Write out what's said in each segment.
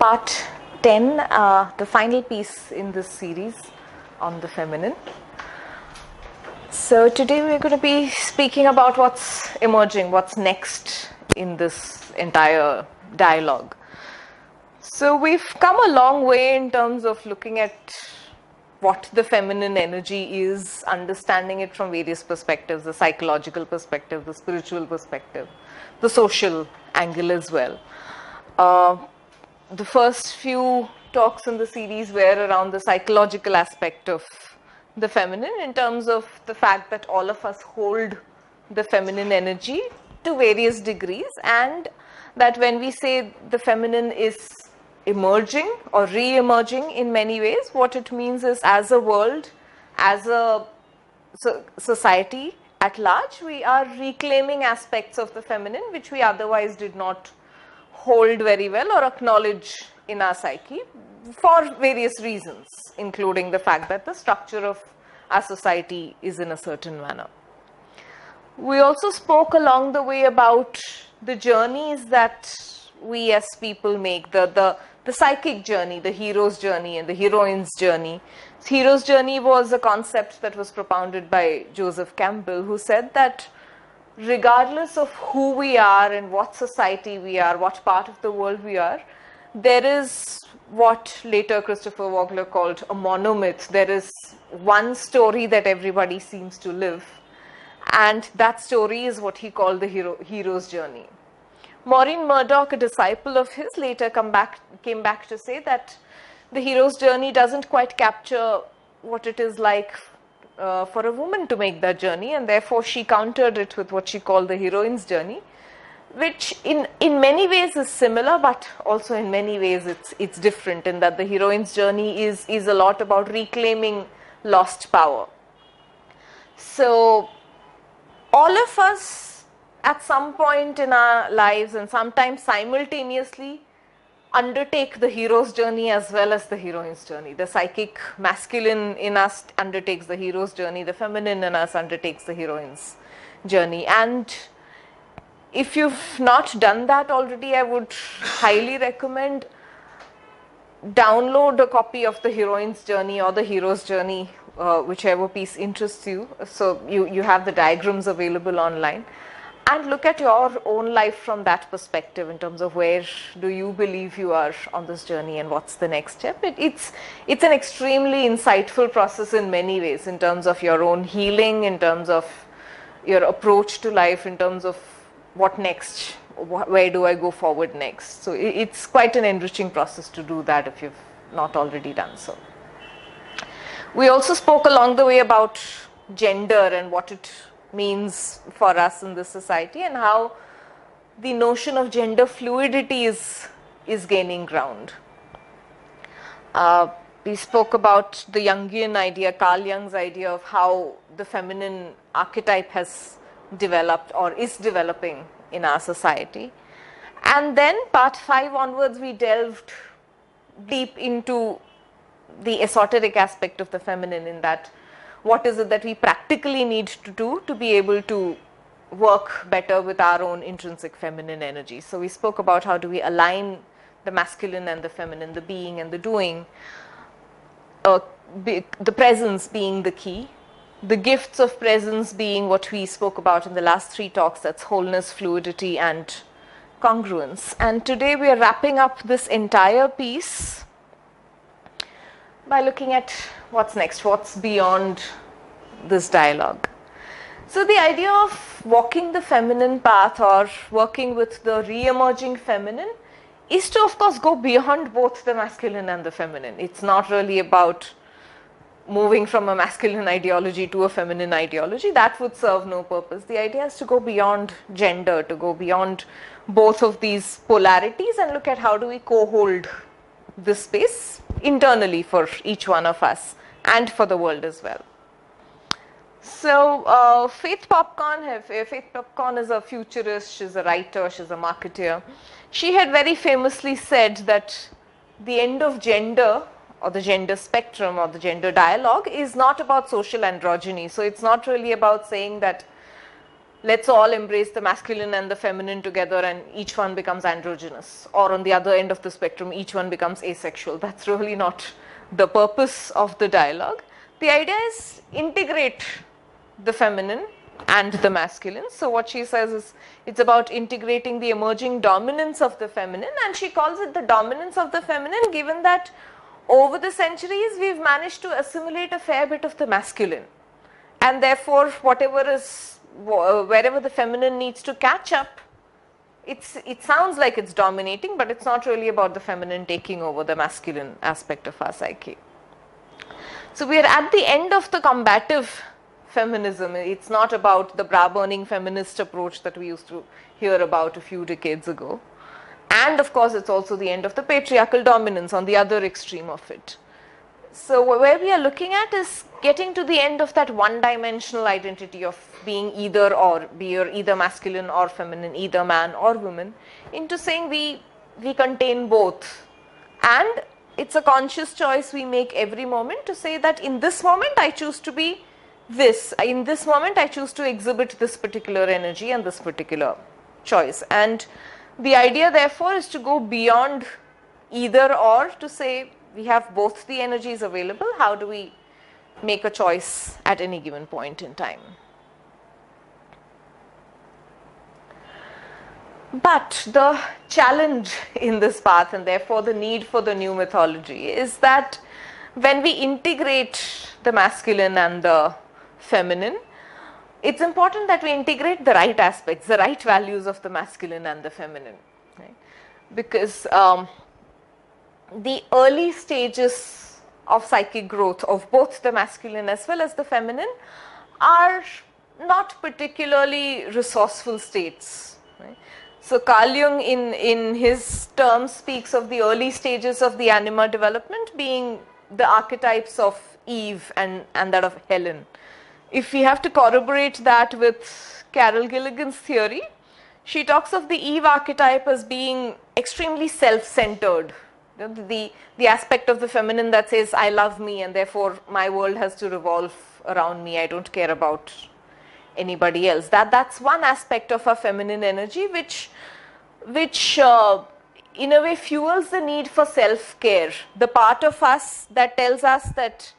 part 10, the final piece in this series on the feminine. So today we're going to be speaking about what's emerging, what's next in this entire dialogue. So we've come a long way in terms of looking at what the feminine energy is, understanding it from various perspectives, the psychological perspective, the spiritual perspective, the social angle as well. The first few talks in the series were around the psychological aspect of the feminine in terms of the fact that all of us hold the feminine energy to various degrees, and that when we say the feminine is emerging or re-emerging in many ways, what it means is as a world, as a society at large, we are reclaiming aspects of the feminine which we otherwise did not hold very well or acknowledge in our psyche for various reasons, including the fact that the structure of our society is in a certain manner. We also spoke along the way about the journeys that we as people make, the psychic journey, the hero's journey and the heroine's journey. Hero's journey was a concept that was propounded by Joseph Campbell, who said that regardless of who we are and what society we are, what part of the world we are, there is what later Christopher Vogler called a monomyth. There is one story that everybody seems to live, and that story is what he called the hero's journey. Maureen Murdoch, a disciple of his, later came back to say that the hero's journey doesn't quite capture what it is like for a woman to make that journey, and therefore she countered it with what she called the heroine's journey, which in many ways is similar, but also in many ways it's different, in that the heroine's journey is a lot about reclaiming lost power. So all of us at some point in our lives, and sometimes simultaneously, undertake the hero's journey as well as the heroine's journey. The psychic masculine in us undertakes the hero's journey, the feminine in us undertakes the heroine's journey. And if you've not done that already, I would highly recommend download a copy of the heroine's journey or the hero's journey, whichever piece interests you. So you have the diagrams available online, and look at your own life from that perspective in terms of where do you believe you are on this journey and what's the next step. It's an extremely insightful process in many ways, in terms of your own healing, in terms of your approach to life, in terms of what next, where do I go forward next. So it's quite an enriching process to do that if you've not already done so. We also spoke along the way about gender and what it means for us in this society, and how the notion of gender fluidity is gaining ground. We spoke about the Jungian idea, Carl Jung's idea of how the feminine archetype has developed or is developing in our society. And then part 5 onwards, we delved deep into the esoteric aspect of the feminine, in that what is it that we practically need to do to be able to work better with our own intrinsic feminine energy. So we spoke about how do we align the masculine and the feminine, the being and the doing, the presence being the key, the gifts of presence being what we spoke about in the last 3 talks, that's wholeness, fluidity and congruence. And today we are wrapping up this entire piece by looking at what's next, what's beyond this dialogue. So the idea of walking the feminine path or working with the re-emerging feminine is to, of course, go beyond both the masculine and the feminine. It's not really about moving from a masculine ideology to a feminine ideology. That would serve no purpose. The idea is to go beyond gender, to go beyond both of these polarities and look at how do we co-hold this space internally for each one of us and for the world as well. So Faith Popcorn is a futurist, she's a writer, she's a marketeer. She had very famously said that the end of gender, or the gender spectrum, or the gender dialogue, is not about social androgyny. So it's not really about saying that let's all embrace the masculine and the feminine together and each one becomes androgynous. Or on the other end of the spectrum, each one becomes asexual. That's really not the purpose of the dialogue. The idea is integrate the feminine and the masculine. So what she says is it's about integrating the emerging dominance of the feminine, and she calls it the dominance of the feminine given that over the centuries we've managed to assimilate a fair bit of the masculine, and therefore wherever the feminine needs to catch up, it sounds like it's dominating, but it's not really about the feminine taking over the masculine aspect of our psyche. So we are at the end of the combative feminism. It's not about the bra-burning feminist approach that we used to hear about a few decades ago. And of course, it's also the end of the patriarchal dominance on the other extreme of it. So where we are looking at is getting to the end of that one-dimensional identity of being either or, be either masculine or feminine, either man or woman, into saying we contain both. And it's a conscious choice we make every moment to say that in this moment I choose to be this, in this moment I choose to exhibit this particular energy and this particular choice. And the idea therefore is to go beyond either or, to say we have both the energies available. How do we make a choice at any given point in time? But the challenge in this path, and therefore the need for the new mythology, is that when we integrate the masculine and the feminine, it's important that we integrate the right aspects, the right values of the masculine and the feminine, right? Because the early stages of psychic growth of both the masculine as well as the feminine are not particularly resourceful states, right? So Carl Jung in his terms speaks of the early stages of the anima development being the archetypes of Eve and that of Helen. If we have to corroborate that with Carol Gilligan's theory, she talks of the Eve archetype as being extremely self-centered. The aspect of the feminine that says, I love me and therefore my world has to revolve around me, I don't care about anybody else. That's one aspect of our feminine energy which in a way fuels the need for self-care. The part of us that tells us that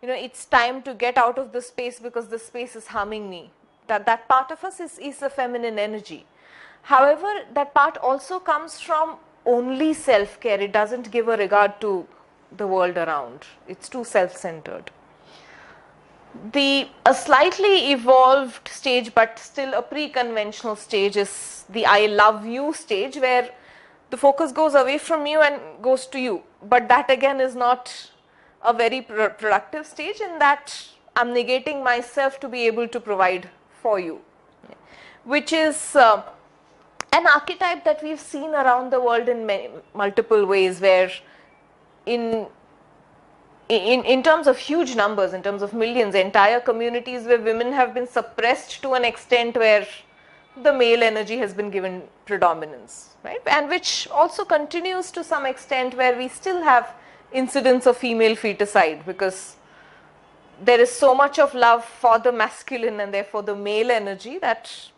it's time to get out of this space because this space is harming me. That part of us is a feminine energy. However, that part also comes from only self-care. It doesn't give a regard to the world around. It's too self-centered. A slightly evolved stage, but still a pre-conventional stage, is the I love you stage, where the focus goes away from you and goes to you. But that again is not a very productive stage, in that I'm negating myself to be able to provide for you, which is an archetype that we've seen around the world in multiple ways, where in terms of huge numbers, in terms of millions, entire communities where women have been suppressed to an extent where the male energy has been given predominance, right? And which also continues to some extent where we still have incidents of female feticide, because there is so much of love for the masculine and therefore the male energy that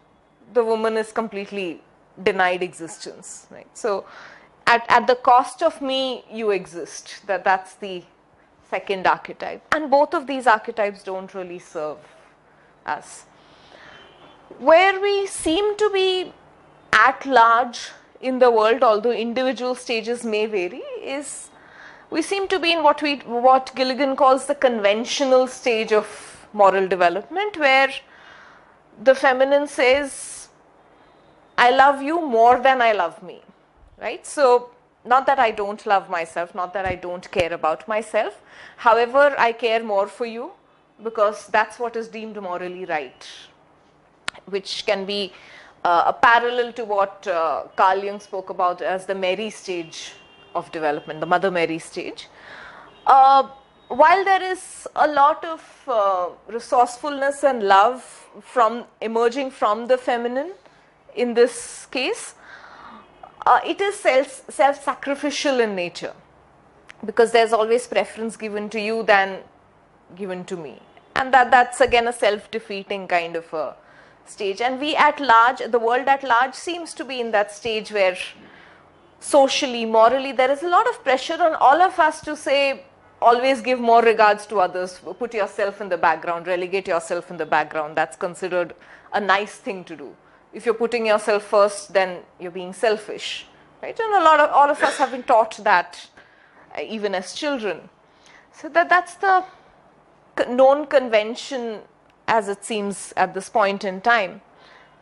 the woman is completely denied existence, right? So at the cost of me you exist. That's the second archetype, and both of these archetypes don't really serve us. Where we seem to be at large in the world, although individual stages may vary, is we seem to be in what Gilligan calls the conventional stage of moral development, where the feminine says, I love you more than I love me, right? So not that I don't love myself, not that I don't care about myself. However, I care more for you because that's what is deemed morally right, which can be a parallel to what Carl Jung spoke about as the Mary stage of development, the Mother Mary stage. While there is a lot of resourcefulness and love emerging from the feminine in this case, it is self-sacrificial in nature, because there's always preference given to you than given to me, and that's again a self-defeating kind of a stage, and we at large, the world at large seems to be in that stage where socially, morally, there is a lot of pressure on all of us to say, always give more regards to others, put yourself in the background, relegate yourself in the background. That's considered a nice thing to do. If you're putting yourself first, then you're being selfish, right? And all of us have been taught that even as children. So that's the known convention as it seems at this point in time.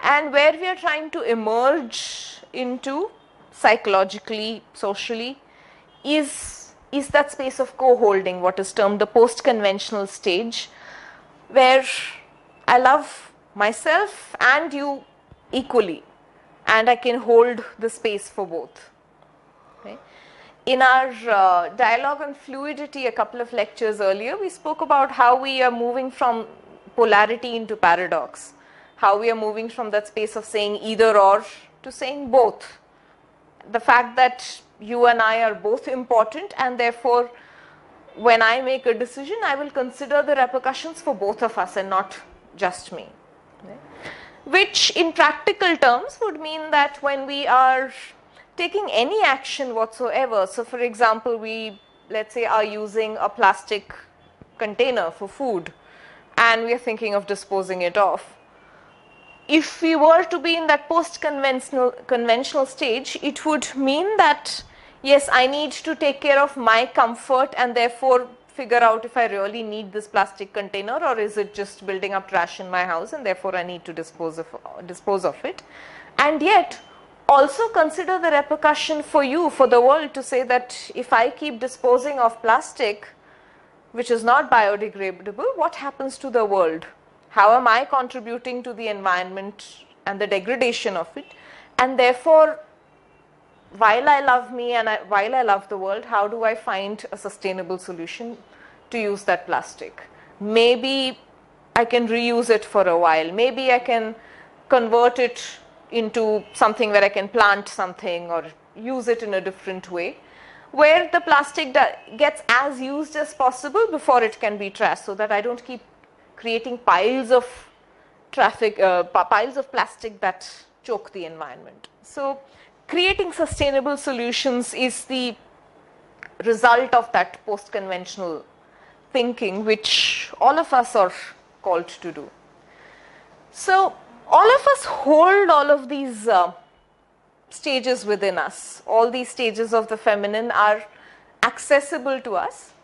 And where we are trying to emerge into psychologically, socially, is that space of co-holding, what is termed the post-conventional stage, where I love myself and you equally, and I can hold the space for both. Okay. In our dialogue on fluidity a couple of lectures earlier, we spoke about how we are moving from polarity into paradox, how we are moving from that space of saying either or to saying both. The fact that you and I are both important, and therefore when I make a decision, I will consider the repercussions for both of us and not just me. Okay. Which in practical terms would mean that when we are taking any action whatsoever, so for example, we, let's say, are using a plastic container for food and we are thinking of disposing it off. If we were to be in that post-conventional stage, it would mean that, yes, I need to take care of my comfort and therefore figure out if I really need this plastic container, or is it just building up trash in my house and therefore I need to dispose of it. And yet, also consider the repercussion for you, for the world, to say that if I keep disposing of plastic, which is not biodegradable, what happens to the world? How am I contributing to the environment and the degradation of it? And therefore, while I love me and while I love the world, how do I find a sustainable solution to use that plastic? Maybe I can reuse it for a while. Maybe I can convert it into something where I can plant something or use it in a different way, where the plastic gets as used as possible before it can be trashed, so that I don't keep creating piles of plastic that choke the environment. So creating sustainable solutions is the result of that post-conventional thinking, which all of us are called to do. So all of us hold all of these stages within us. All these stages of the feminine are accessible to us.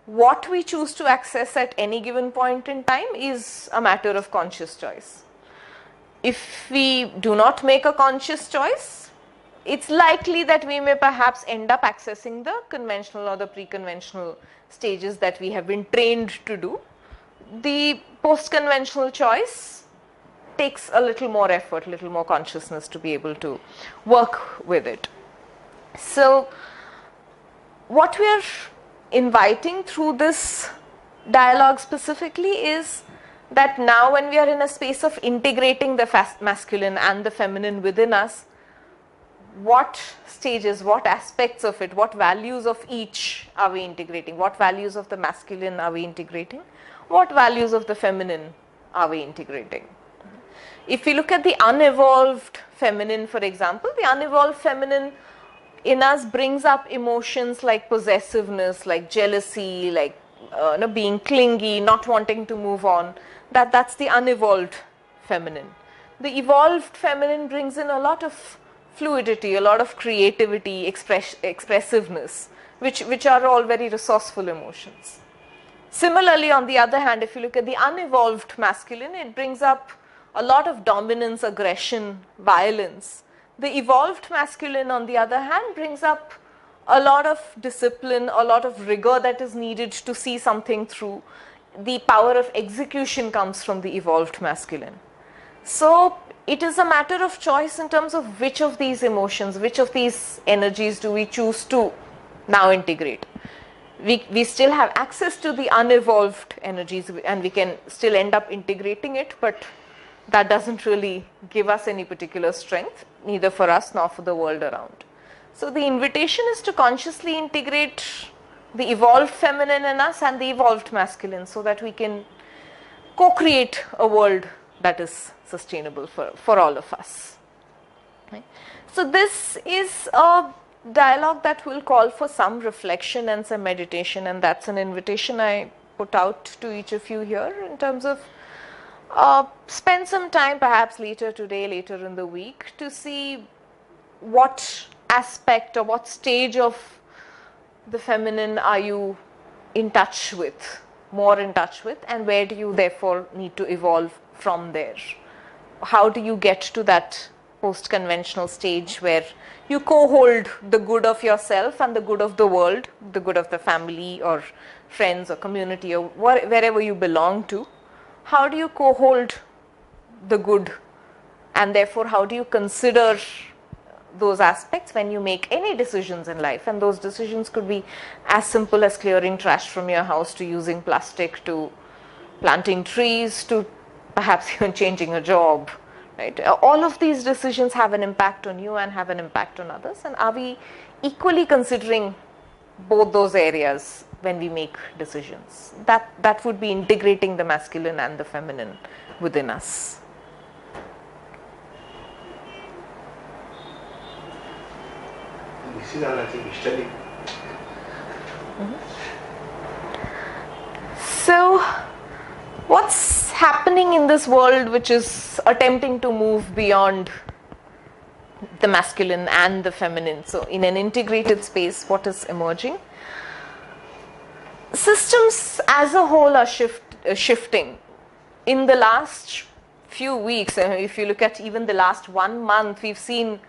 What we choose to access at any given point in time is a matter of conscious choice. If we do not make a conscious choice, it's likely that we may perhaps end up accessing the conventional or the pre-conventional stages that we have been trained to do. The post-conventional choice takes a little more effort, a little more consciousness to be able to work with it. So what we are inviting through this dialogue specifically is that now when we are in a space of integrating the masculine and the feminine within us, what stages, what aspects of it, what values of each are we integrating? What values of the masculine are we integrating? What values of the feminine are we integrating? If we look at the unevolved feminine, for example, the unevolved feminine in us brings up emotions like possessiveness, like jealousy, like being clingy, not wanting to move on. That's the unevolved feminine. The evolved feminine brings in a lot of fluidity, a lot of creativity, expressiveness, which are all very resourceful emotions. Similarly, on the other hand, if you look at the unevolved masculine, it brings up a lot of dominance, aggression, violence. The evolved masculine, on the other hand, brings up a lot of discipline, a lot of rigor that is needed to see something through. The power of execution comes from the evolved masculine. So it is a matter of choice in terms of which of these emotions, which of these energies do we choose to now integrate. We still have access to the unevolved energies and we can still end up integrating it, but that doesn't really give us any particular strength, neither for us nor for the world around. So the invitation is to consciously integrate the evolved feminine in us and the evolved masculine so that we can co-create a world that is sustainable for all of us. Right? So this is a dialogue that will call for some reflection and some meditation, and that's an invitation I put out to each of you here in terms of spend some time perhaps later today, later in the week, to see what aspect or what stage of the feminine are you in touch with, more in touch with, and where do you therefore need to evolve from there? How do you get to that post-conventional stage where you co-hold the good of yourself and the good of the world, the good of the family or friends or community or wherever you belong to? How do you co-hold the good, and therefore how do you consider those aspects when you make any decisions in life? And those decisions could be as simple as clearing trash from your house, to using plastic, to planting trees, to perhaps even changing a job. Right? All of these decisions have an impact on you and have an impact on others. And are we equally considering both those areas when we make decisions? That would be integrating the masculine and the feminine within us. This is all, I think, study. So, what's happening in this world which is attempting to move beyond the masculine and the feminine? So, in an integrated space, what is emerging? Systems as a whole are shifting. In the last few weeks, if you look at even the last 1 month, we've seen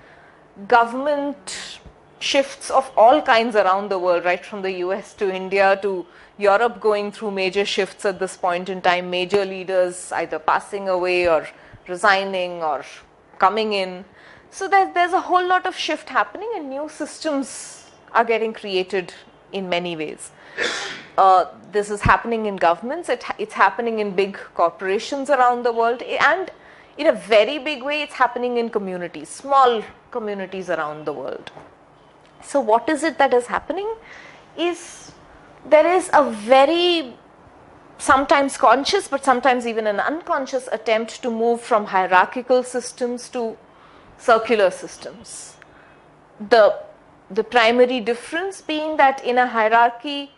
government shifts of all kinds around the world, right from the US to India to Europe, going through major shifts at this point in time, major leaders either passing away or resigning or coming in. So there's a whole lot of shift happening, and new systems are getting created in many ways. This is happening in governments, it's happening in big corporations around the world, and in a very big way it's happening in communities, small communities around the world. So what is it that is happening? There is a very sometimes conscious but sometimes even an unconscious attempt to move from hierarchical systems to circular systems. The primary difference being that in a hierarchy,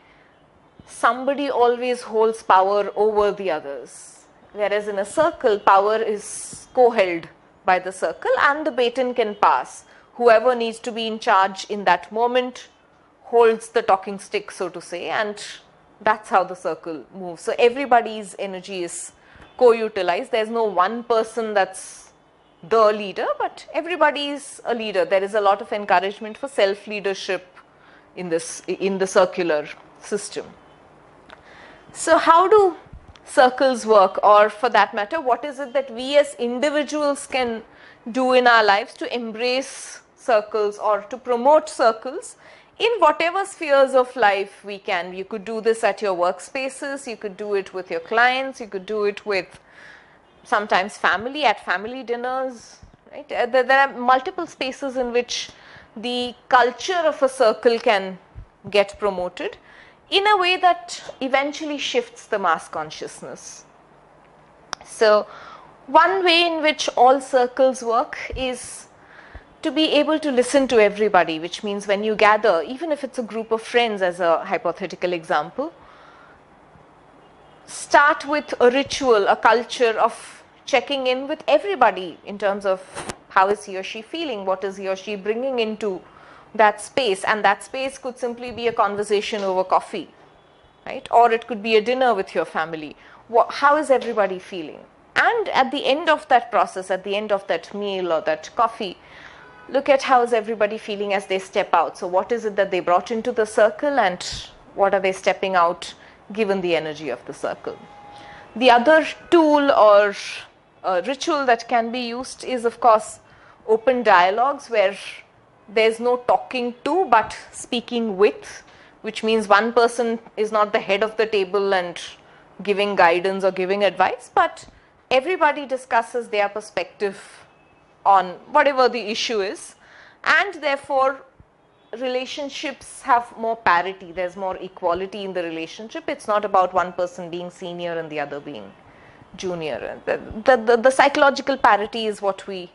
somebody always holds power over the others, whereas in a circle, power is co-held by the circle and the baton can pass. Whoever needs to be in charge in that moment holds the talking stick, so to say, and that's how the circle moves. So everybody's energy is co-utilized. There's no one person that's the leader, but everybody is a leader. There is a lot of encouragement for self-leadership in the circular system. So how do circles work, or for that matter, what is it that we as individuals can do in our lives to embrace circles or to promote circles in whatever spheres of life we can? You could do this at your workspaces, you could do it with your clients, you could do it with sometimes family, at family dinners, right? There are multiple spaces in which the culture of a circle can get promoted in a way that eventually shifts the mass consciousness. So one way in which all circles work is to be able to listen to everybody, which means when you gather, even if it's a group of friends as a hypothetical example, start with a ritual, a culture of checking in with everybody in terms of how is he or she feeling, what is he or she bringing into that space, and that space could simply be a conversation over coffee, right? Or it could be a dinner with your family. How is everybody feeling? And at the end of that process, at the end of that meal or that coffee, look at how is everybody feeling as they step out. So what is it that they brought into the circle and what are they stepping out given the energy of the circle? The other tool or ritual that can be used is, of course, open dialogues where there's no talking to but speaking with, which means one person is not the head of the table and giving guidance or giving advice, but everybody discusses their perspective on whatever the issue is, and therefore relationships have more parity, there's more equality in the relationship. It's not about one person being senior and the other being junior. The psychological parity is what we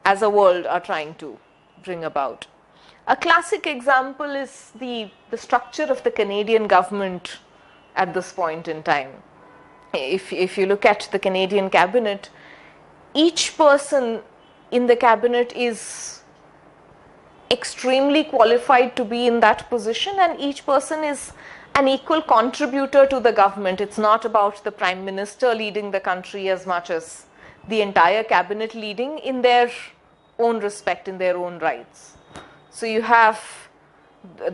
as a world are trying to bring about. A classic example is the structure of the Canadian government at this point in time. If you look at the Canadian cabinet, each person in the cabinet is extremely qualified to be in that position, and each person is an equal contributor to the government. It's not about the prime minister leading the country as much as the entire cabinet leading in their own respect, in their own rights. So you have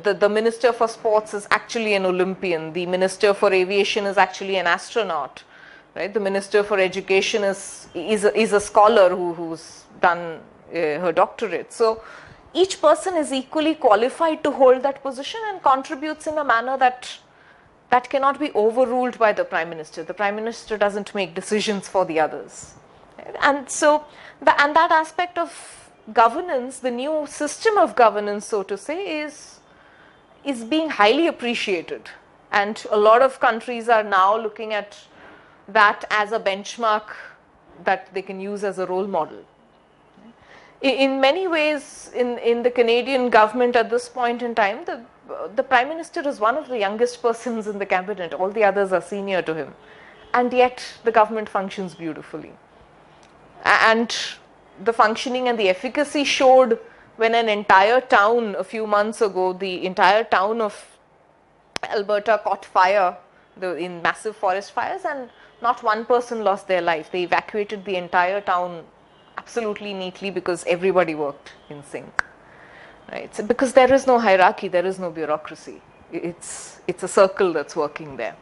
the minister for sports is actually an Olympian, the minister for aviation is actually an astronaut, right? The minister for education is a scholar who's done her doctorate. So each person is equally qualified to hold that position and contributes in a manner that cannot be overruled by the prime minister. The prime minister doesn't make decisions for the others. Right? And so, that aspect of governance, the new system of governance, so to say, is being highly appreciated. And a lot of countries are now looking at that as a benchmark that they can use as a role model. In many ways, in the Canadian government at this point in time, the Prime Minister is one of the youngest persons in the cabinet. All the others are senior to him. And yet, the government functions beautifully. And the functioning and the efficacy showed when an entire town, a few months ago, the entire town of Alberta caught fire in massive forest fires, and not one person lost their life. They evacuated the entire town absolutely neatly because everybody worked in sync, right? So because there is no hierarchy, there is no bureaucracy. It's a circle that's working there.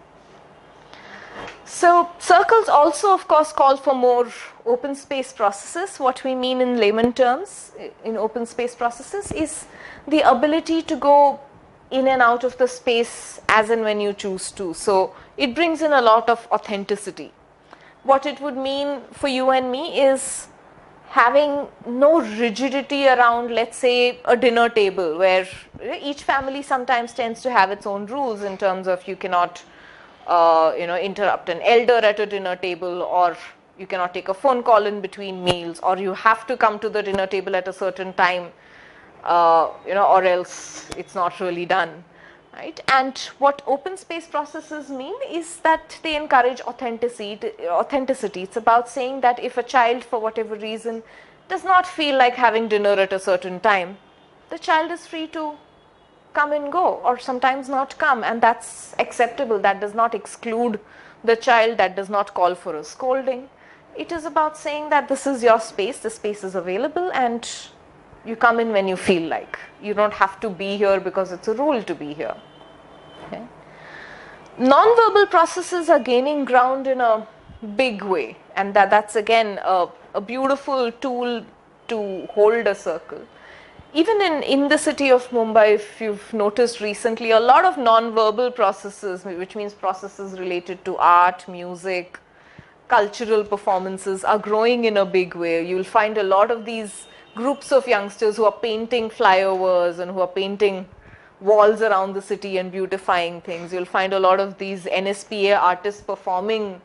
So circles also, of course, call for more open space processes. What we mean in layman terms in open space processes is the ability to go in and out of the space as and when you choose to. So it brings in a lot of authenticity. What it would mean for you and me is having no rigidity around, let's say, a dinner table, where each family sometimes tends to have its own rules in terms of you cannot interrupt an elder at a dinner table, or you cannot take a phone call in between meals, or you have to come to the dinner table at a certain time, or else it's not really done, right? And what open space processes mean is that they encourage authenticity. It's about saying that if a child, for whatever reason, does not feel like having dinner at a certain time, the child is free to come and go, or sometimes not come, and that's acceptable. That does not exclude the child, that does not call for a scolding. It is about saying that this is your space, the space is available, and you come in when you feel like. You don't have to be here because it's a rule to be here. Okay? Non-verbal processes are gaining ground in a big way, and that's again a beautiful tool to hold a circle. Even in the city of Mumbai, if you've noticed recently, a lot of non-verbal processes, which means processes related to art, music, cultural performances, are growing in a big way. You'll find a lot of these groups of youngsters who are painting flyovers and who are painting walls around the city and beautifying things. You'll find a lot of these NSPA artists performing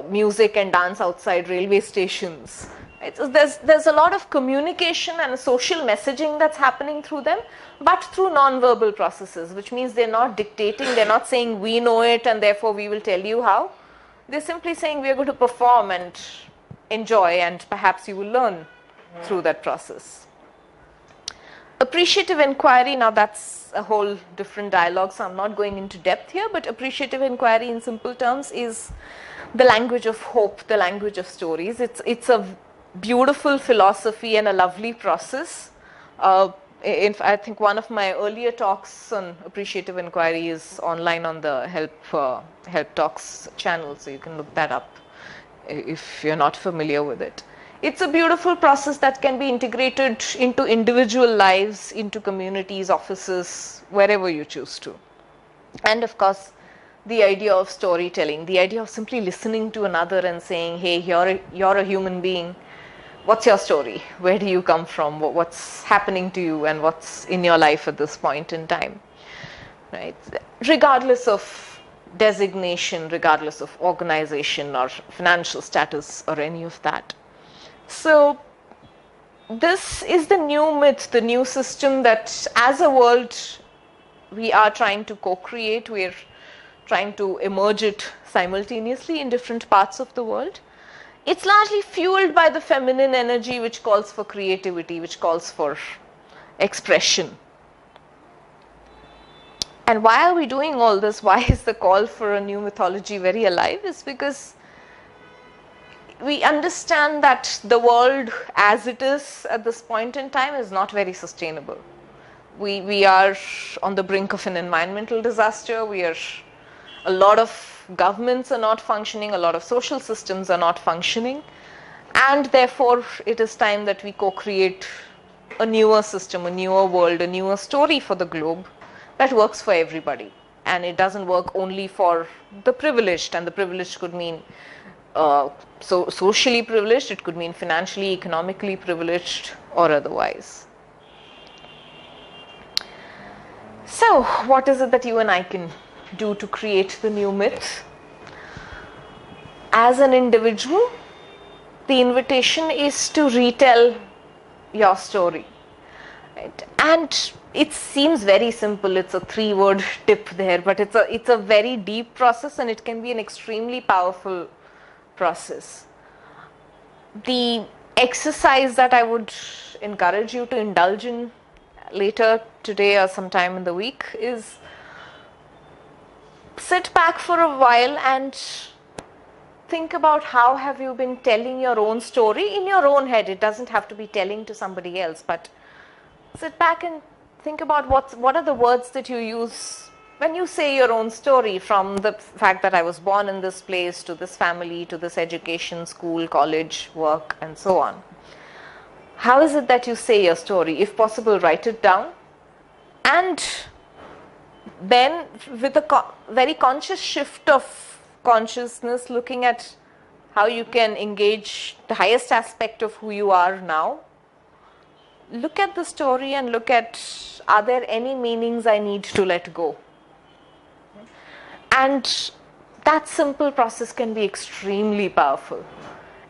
music and dance outside railway stations. Right? So there's a lot of communication and social messaging that's happening through them, but through non-verbal processes, which means they're not dictating, they're not saying we know it and therefore we will tell you how. They're simply saying we are going to perform and enjoy, and perhaps you will learn through that process. Appreciative inquiry, now that's a whole different dialogue, so I'm not going into depth here, but appreciative inquiry in simple terms is the language of hope, the language of stories. It's a beautiful philosophy and a lovely process. I think one of my earlier talks on appreciative inquiry is online on the Help Talks channel, so you can look that up if you're not familiar with it. It's a beautiful process that can be integrated into individual lives, into communities, offices, wherever you choose to. And of course, the idea of storytelling, the idea of simply listening to another and saying, hey, you're a human being. What's your story? Where do you come from? What's happening to you and what's in your life at this point in time? Right? Regardless of designation, regardless of organization or financial status or any of that. So this is the new myth, the new system that as a world we are trying to co-create, we're trying to emerge it simultaneously in different parts of the world. It's largely fueled by the feminine energy, which calls for creativity, which calls for expression. And why are we doing all this? Why is the call for a new mythology very alive? Is because we understand that the world as it is at this point in time is not very sustainable. We are on the brink of an environmental disaster. A lot of governments are not functioning, a lot of social systems are not functioning, and therefore it is time that we co-create a newer system, a newer world, a newer story for the globe that works for everybody. And it doesn't work only for the privileged, and the privileged could mean socially privileged, it could mean financially, economically privileged, or otherwise. So, what is it that you and I can do to create the new myth? As an individual, the invitation is to retell your story. Right? And it seems very simple, it's a 3-word tip there, but it's a very deep process, and it can be an extremely powerful process. The exercise that I would encourage you to indulge in later today or sometime in the week is sit back for a while and think about how have you been telling your own story in your own head. It doesn't have to be telling to somebody else, but sit back and think about what are the words that you use when you say your own story, from the fact that I was born in this place, to this family, to this education, school, college, work, and so on. How is it that you say your story? If possible, write it down, and then with a very conscious shift of consciousness, looking at how you can engage the highest aspect of who you are now, look at the story and look at, are there any meanings I need to let go? And that simple process can be extremely powerful.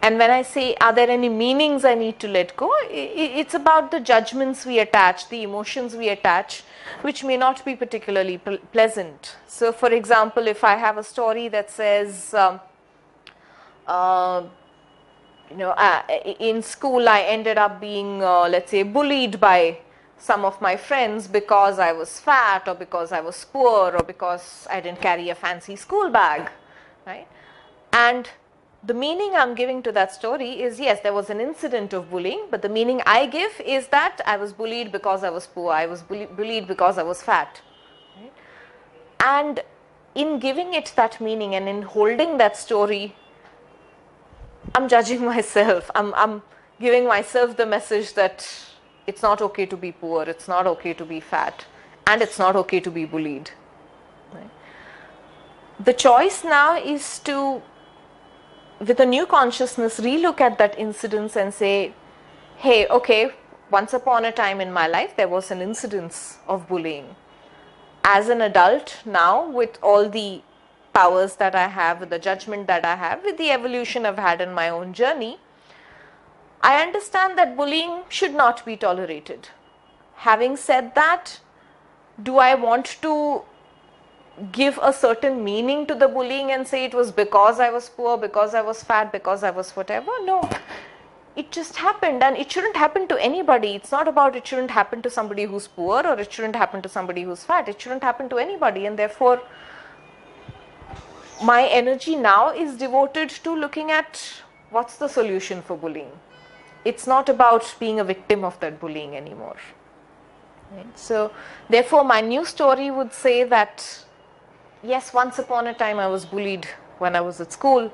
And when I say, are there any meanings I need to let go, it's about the judgments we attach, the emotions we attach, which may not be particularly pleasant. So, for example, if I have a story that says, in school I ended up being, let's say, bullied by some of my friends because I was fat, or because I was poor, or because I didn't carry a fancy school bag, right? And the meaning I'm giving to that story is, yes, there was an incident of bullying, but the meaning I give is that I was bullied because I was poor, I was bullied because I was fat, right? And in giving it that meaning and in holding that story, I'm judging myself. I'm giving myself the message that it's not okay to be poor, it's not okay to be fat, and it's not okay to be bullied. Right? The choice now is to, with a new consciousness, relook at that incidence and say, hey, okay, once upon a time in my life there was an incidence of bullying. As an adult now, with all the powers that I have, with the judgment that I have, with the evolution I've had in my own journey, I understand that bullying should not be tolerated. Having said that, do I want to give a certain meaning to the bullying and say it was because I was poor, because I was fat, because I was whatever? No. It just happened, and it shouldn't happen to anybody. It's not about it shouldn't happen to somebody who's poor, or it shouldn't happen to somebody who's fat. It shouldn't happen to anybody, and therefore my energy now is devoted to looking at what's the solution for bullying. It's not about being a victim of that bullying anymore. Right? So therefore my new story would say that, yes, once upon a time I was bullied when I was at school.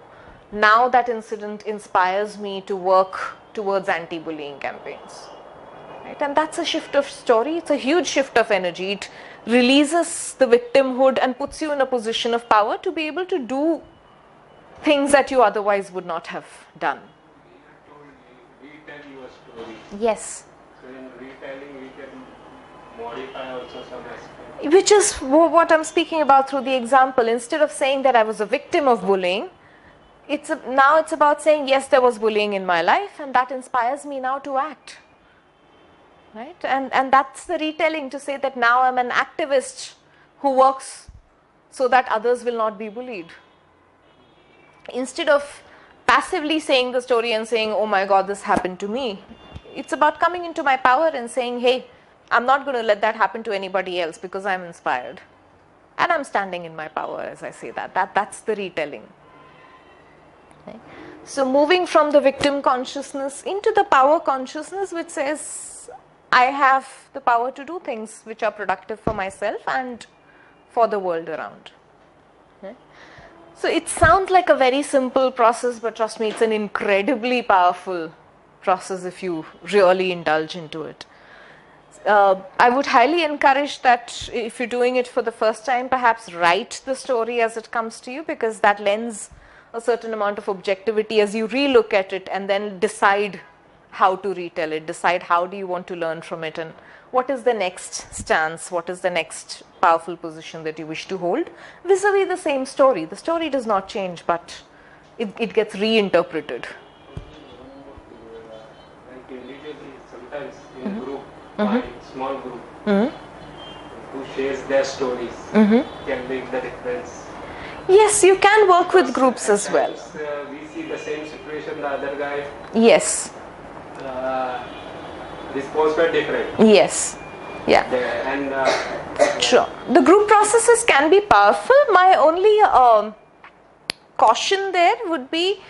Now that incident inspires me to work towards anti-bullying campaigns. Right? And that's a shift of story. It's a huge shift of energy. It releases the victimhood and puts you in a position of power to be able to do things that you otherwise would not have done. Retell your story. Yes. So in retelling we can modify also some aspects. Which is what I'm speaking about through the example. Instead of saying that I was a victim of bullying, now it's about saying, yes, there was bullying in my life, and that inspires me now to act. Right? And that's the retelling, to say that now I'm an activist who works so that others will not be bullied. Instead of passively saying the story and saying, oh my God, this happened to me, it's about coming into my power and saying, hey, I'm not going to let that happen to anybody else because I'm inspired. And I'm standing in my power as I say that. That's the retelling. Okay. So moving from the victim consciousness into the power consciousness, which says, I have the power to do things which are productive for myself and for the world around. Okay. So it sounds like a very simple process, but trust me, it's an incredibly powerful process if you really indulge into it. I would highly encourage that if you're doing it for the first time, perhaps write the story as it comes to you, because that lends a certain amount of objectivity as you relook at it and then decide how to retell it, decide how do you want to learn from it and what is the next stance, what is the next powerful position that you wish to hold vis-a-vis the same story. The story does not change, but it gets reinterpreted. Like individually, sometimes in a group, by small group, who shares their stories can make the difference. Yes, you can work with groups as well. We see the same situation, the other guy. Yes. Response were different. Yes. Yeah. And sure. The group processes can be powerful. My only caution there would be,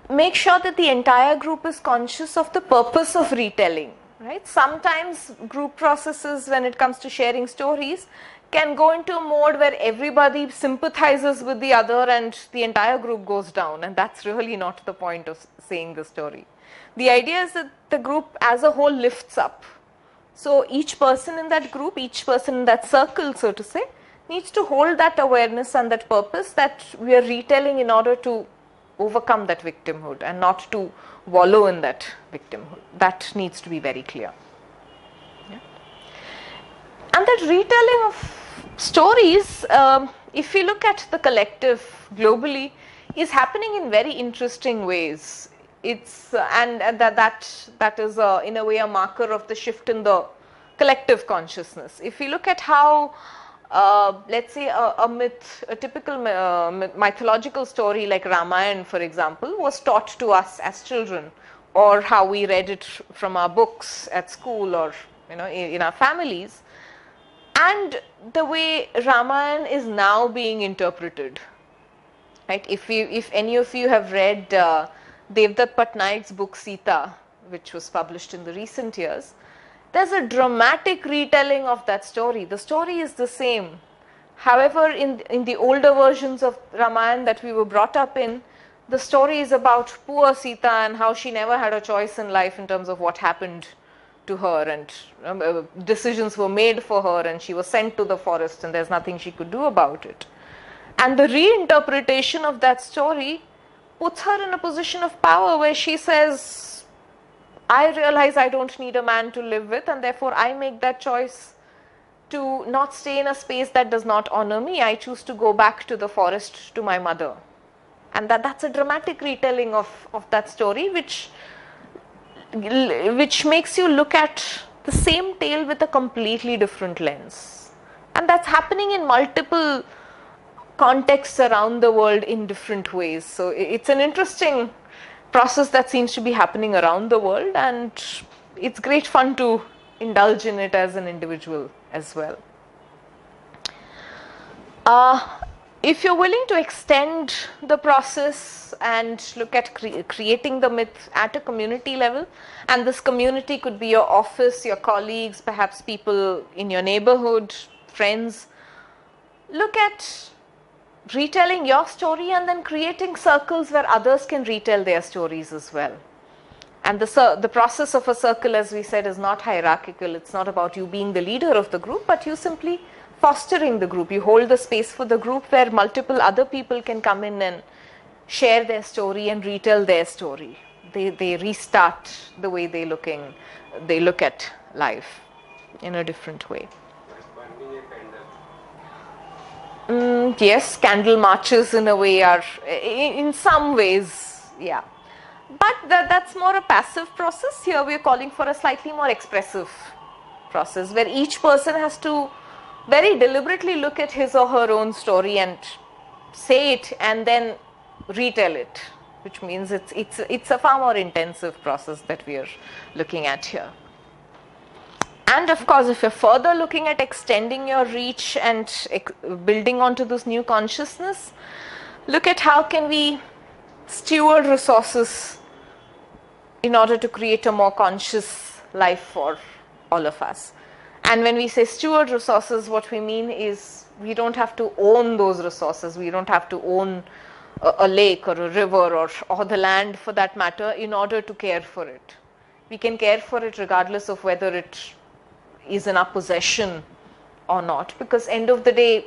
make sure that the entire group is conscious of the purpose of retelling. Right? Sometimes group processes, when it comes to sharing stories, can go into a mode where everybody sympathizes with the other and the entire group goes down, and that's really not the point of saying the story. The idea is that the group as a whole lifts up. So each person in that group, each person in that circle, so to say, needs to hold that awareness and that purpose that we are retelling in order to overcome that victimhood and not to wallow in that victimhood. That needs to be very clear. Yeah. And that retelling of stories, if we look at the collective globally, is happening in very interesting ways. It's and that is in a way a marker of the shift in the collective consciousness. If we look at how let's say a myth, a typical mythological story like Ramayana, for example, was taught to us as children, or how we read it from our books at school, or in our families, and the way Ramayana is now being interpreted. Right? If any of you have read Devdutt Patnaik's book Sita, which was published in the recent years, there's a dramatic retelling of that story. The story is the same. However, in the older versions of Ramayana that we were brought up in, the story is about poor Sita and how she never had a choice in life in terms of what happened to her, and decisions were made for her, and she was sent to the forest and there's nothing she could do about it. And the reinterpretation of that story puts her in a position of power where she says, I realize I don't need a man to live with, and therefore I make that choice to not stay in a space that does not honor me. I choose to go back to the forest to my mother. And that's a dramatic retelling of that story, which makes you look at the same tale with a completely different lens. And that's happening in multiple contexts around the world in different ways. So it's an interesting process that seems to be happening around the world, and it's great fun to indulge in it as an individual as well. If you're willing to extend the process and look at creating the myth at a community level, and this community could be your office, your colleagues, perhaps people in your neighborhood, friends, look at retelling your story and then creating circles where others can retell their stories as well. And the process of a circle, as we said, is not hierarchical. It's not about you being the leader of the group, but you simply fostering the group. You hold the space for the group where multiple other people can come in and share their story and retell their story. They restart the way they look at life in a different way. Finding a yes, candle marches in a way are, in some ways, yeah. But that's more a passive process. Here we are calling for a slightly more expressive process where each person has to very deliberately look at his or her own story and say it and then retell it, which means it's a far more intensive process that we are looking at here. And of course, if you're further looking at extending your reach and building onto this new consciousness, look at how can we steward resources in order to create a more conscious life for all of us. And when we say steward resources, what we mean is we don't have to own those resources. We don't have to own a lake or a river or the land for that matter in order to care for it. We can care for it regardless of whether it is in our possession or not, because end of the day,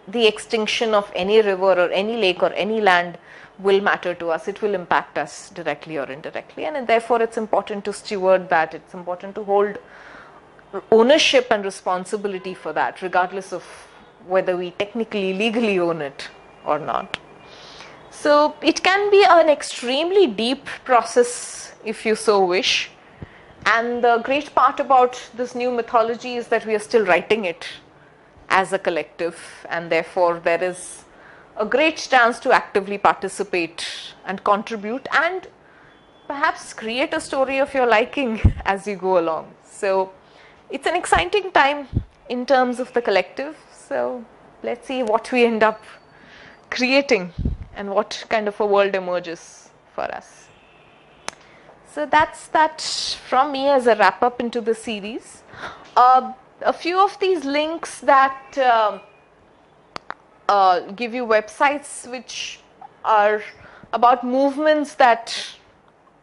the extinction of any river or any lake or any land will matter to us. It will impact us directly or indirectly, and therefore it's important to steward that. It's important to hold ownership and responsibility for that, regardless of whether we technically, legally own it or not. So it can be an extremely deep process if you so wish. And the great part about this new mythology is that we are still writing it as a collective, and therefore there is a great chance to actively participate and contribute and perhaps create a story of your liking as you go along. So it's an exciting time in terms of the collective. So let's see what we end up creating and what kind of a world emerges for us. So that's that from me as a wrap up into the series. A few of these links that give you websites which are about movements that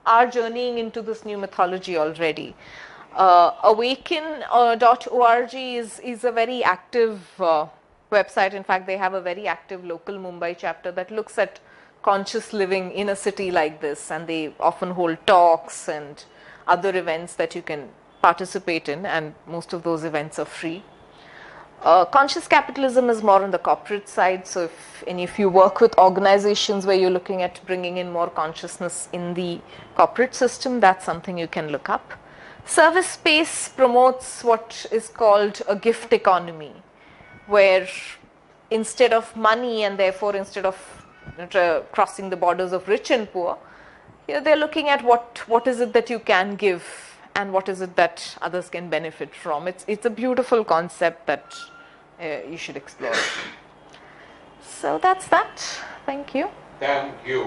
are journeying into this new mythology already. Awaken.org is a very active website. In fact, they have a very active local Mumbai chapter that looks at conscious living in a city like this, and they often hold talks and other events that you can participate in, and most of those events are free. Conscious capitalism is more on the corporate side, so if you work with organizations where you're looking at bringing in more consciousness in the corporate system, that's something you can look up. Service Space promotes what is called a gift economy, where instead of money and therefore instead of crossing the borders of rich and poor, here they're looking at what is it that you can give and what is it that others can benefit from. It's a beautiful concept that you should explore. So that's that. Thank you. Thank you.